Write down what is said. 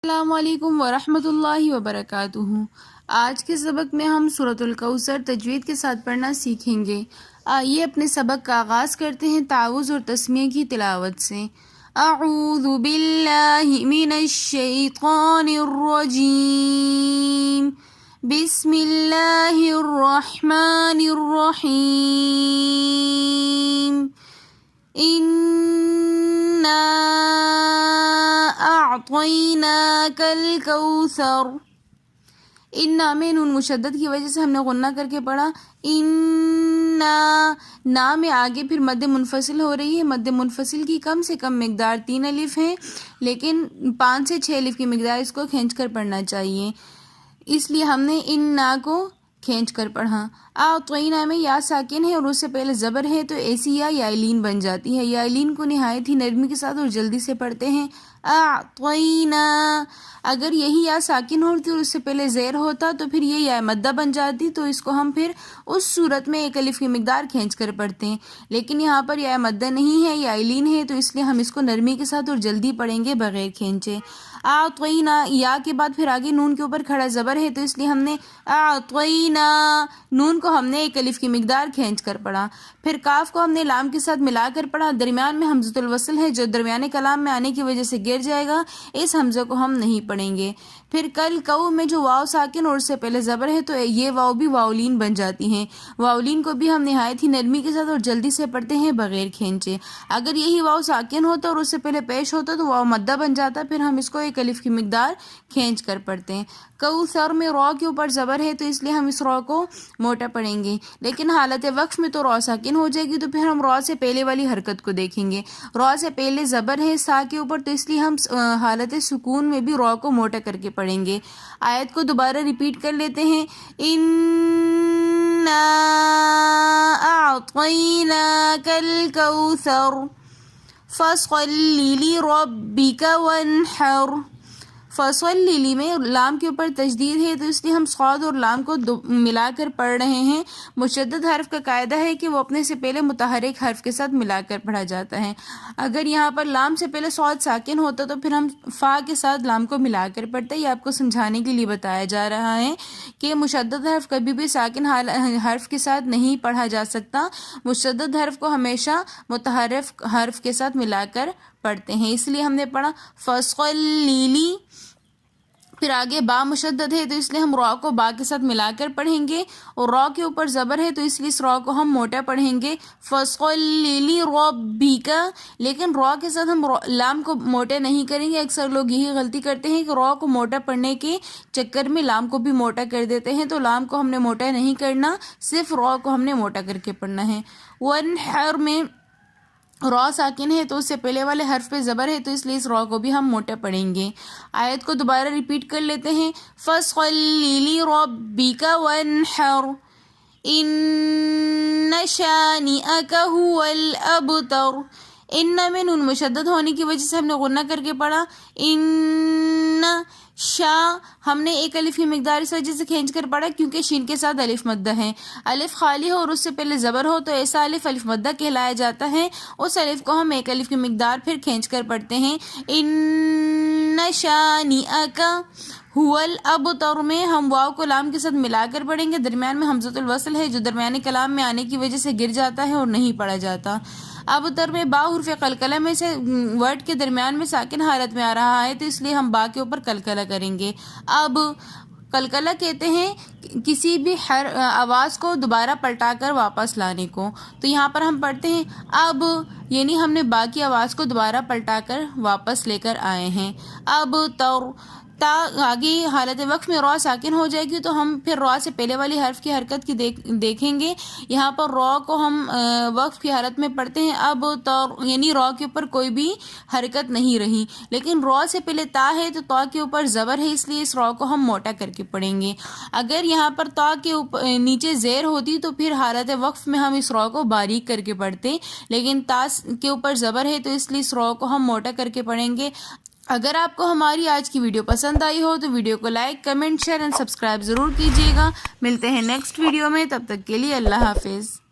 السلام علیکم ورحمۃ اللہ وبرکاتہ۔ آج کے سبق میں ہم سورۃ الکوثر تجوید کے ساتھ پڑھنا سیکھیں گے۔ آئیے اپنے سبق کا آغاز کرتے ہیں تعوذ اور تسمیہ کی تلاوت سے۔ اعوذ باللہ من الشیطان الرجیم، بسم اللہ الرحمن الرحیم۔ اِنَّا اعطیناک الکوثر۔ اِنَّا میں نون مشدد کی وجہ سے ہم نے غنہ کر کے پڑھا۔ اِنَّا نا میں آگے پھر مد منفصل ہو رہی ہے۔ مد منفصل کی کم سے کم مقدار 3 الف ہے، لیکن 5 سے 6 الف کی مقدار اس کو کھینچ کر پڑھنا چاہیے، اس لیے ہم نے اِنَّا کو کھینچ کر پڑھا۔ اعطینا میں یا ساکن ہے اور اس سے پہلے زبر ہے تو ایسی یا لین بن جاتی ہے۔ یا لین کو نہایت ہی نرمی کے ساتھ اور جلدی سے پڑھتے ہیں۔ اعطینا، اگر یہی یا ساکن ہوتی اور اس سے پہلے زیر ہوتا تو پھر یہ یا مدہ بن جاتی، تو اس کو ہم پھر اس صورت میں 1 الف کی مقدار کھینچ کر پڑھتے ہیں، لیکن یہاں پر یا مدہ نہیں ہے، یا لین ہے، تو اس لیے ہم اس کو نرمی کے ساتھ اور جلدی پڑھیں گے بغیر کھینچے۔ اعطینا، یا کے بعد پھر آگے نون کے اوپر کھڑا زبر ہے تو اس لیے ہم نے اعطینا نون کو ہم نے 1 الف کی مقدار کھینچ کر پڑھا۔ پھر کاف کو ہم نے لام کے ساتھ ملا کر پڑھا۔ درمیان میں حمزۃ الوصل ہے جو درمیانے کلام میں آنے کی وجہ سے گر جائے گا، اس حمزہ کو ہم نہیں پڑھیں گے۔ پھر کل کو میں جو واو ساکن اور اس سے پہلے زبر ہے تو یہ واو بھی واولین بن جاتی ہیں۔ واولین کو بھی ہم نہایت ہی نرمی کے ساتھ اور جلدی سے پڑھتے ہیں بغیر کھینچے۔ اگر یہی واو ساکن ہوتا اور اس سے پہلے پیش ہوتا تو واو مدہ بن جاتا، پھر ہم اس کو 1 الف کی مقدار کھینچ کر پڑھتے ہیں۔ کوثر میں رو کے اوپر زبر ہے تو اس لیے ہم اس رو کو موٹا پڑھیں گے، لیکن حالت وقف میں تو رو ساکن ہو جائے گی، تو پھر ہم رو سے پہلے والی حرکت کو دیکھیں گے۔ رو سے پہلے زبر ہے سا کے اوپر تو اس لیے ہم حالت سکون میں بھی رو کو موٹا کر کے پڑھیں گے۔ آیت کو دوبارہ ریپیٹ کر لیتے ہیں۔ اِنَّا اعطیناک الکوثر فَصَلِّ لِرَبِّکَ وَانْحَرْ۔ فَصَلِّ میں لام کے اوپر تشدید ہے تو اس لیے ہم صاد اور لام کو ملا کر پڑھ رہے ہیں۔ مشدد حرف کا قاعدہ ہے کہ وہ اپنے سے پہلے متحرک حرف کے ساتھ ملا کر پڑھا جاتا ہے۔ اگر یہاں پر لام سے پہلے صاد ساکن ہوتا تو پھر ہم فا کے ساتھ لام کو ملا کر پڑھتے۔ یہ آپ کو سمجھانے کے لیے بتایا جا رہا ہے کہ مشدد حرف کبھی بھی ساکن حرف کے ساتھ نہیں پڑھا جا سکتا۔ مشدد حرف کو ہمیشہ متحرک حرف کے ساتھ ملا کر پڑھتے ہیں، اس لیے ہم نے پڑھا فَصَلِّ۔ پھر آگے با مشدد ہے تو اس لیے ہم رو کو با کے ساتھ ملا کر پڑھیں گے، اور رو کے اوپر زبر ہے تو اس لیے اس رو کو ہم موٹا پڑھیں گے فَصَلِّ لِرَبِّکَ، لیکن رو کے ساتھ ہم لام کو موٹا نہیں کریں گے۔ اکثر لوگ یہی غلطی کرتے ہیں کہ رو کو موٹا پڑھنے کے چکر میں لام کو بھی موٹا کر دیتے ہیں، تو لام کو ہم نے موٹا نہیں کرنا، صرف رو کو ہم نے موٹا کر کے پڑھنا ہے۔ وَانْحَرْ میں رو ساکن ہے تو اس سے پہلے والے حرف پہ زبر ہے تو اس لیے اس رو کو بھی ہم موٹا پڑھیں گے۔ آیت کو دوبارہ ریپیٹ کر لیتے ہیں۔ فَصَلِّ لِرَبِّکَ وَانْحَرْ إِنَّ شَانِئَكَ هُوَ الْأَبْتَرُ۔ ان میں نون مشدد ہونے کی وجہ سے ہم نے غنہ کر کے پڑھا۔ ان شا ہم نے 1 الف کی مقدار اس وجہ سے کھینچ کر پڑھا کیونکہ شین کے ساتھ الف مدہ ہے۔ الف خالی ہو اور اس سے پہلے زبر ہو تو ایسا الف الف مدہ کہلایا جاتا ہے، اس الف کو ہم 1 الف کی مقدار پھر کھینچ کر پڑھتے ہیں۔ ان شانئک هو الابتر میں ہم واو کو لام کے ساتھ ملا کر پڑھیں گے۔ درمیان میں حمزۃ الوصل ہے جو درمیانی کلام میں آنے کی وجہ سے گر جاتا ہے اور نہیں پڑھا جاتا۔ ابتر میں با حرف قلقلہ میں سے ورڈ کے درمیان میں ساکن حالت میں آ رہا ہے تو اس لیے ہم با کے اوپر قلقلہ کریں گے۔ اب قلقلہ کہتے ہیں کسی بھی آواز کو دوبارہ پلٹا کر واپس لانے کو، تو یہاں پر ہم پڑھتے ہیں اب، یعنی ہم نے با کی آواز کو دوبارہ پلٹا کر واپس لے کر آئے ہیں۔ اب تا آگے حالت وقف میں رو ساکن ہو جائے گی تو ہم پھر رو سے پہلے والی حرف کی حرکت کی دیکھیں گے۔ یہاں پر رو کو ہم وقف کی حالت میں پڑھتے ہیں اب تو، یعنی رو کے اوپر کوئی بھی حرکت نہیں رہی، لیکن رو سے پہلے تا ہے تو تا کے اوپر زبر ہے، اس لیے اس رو کو ہم موٹا کر کے پڑھیں گے۔ اگر یہاں پر تا کے اوپر نیچے زیر ہوتی تو پھر حالت وقف میں ہم اس رو کو باریک کر کے پڑھتے، لیکن تا کے اوپر زبر ہے تو اس لیے اس رو کو ہم موٹا کر کے پڑھیں گے۔ اگر آپ کو ہماری آج کی ویڈیو پسند آئی ہو تو ویڈیو کو لائک، کمنٹ، شیئر اور سبسکرائب ضرور کیجیے گا۔ ملتے ہیں نیکسٹ ویڈیو میں، تب تک کے لیے اللہ حافظ۔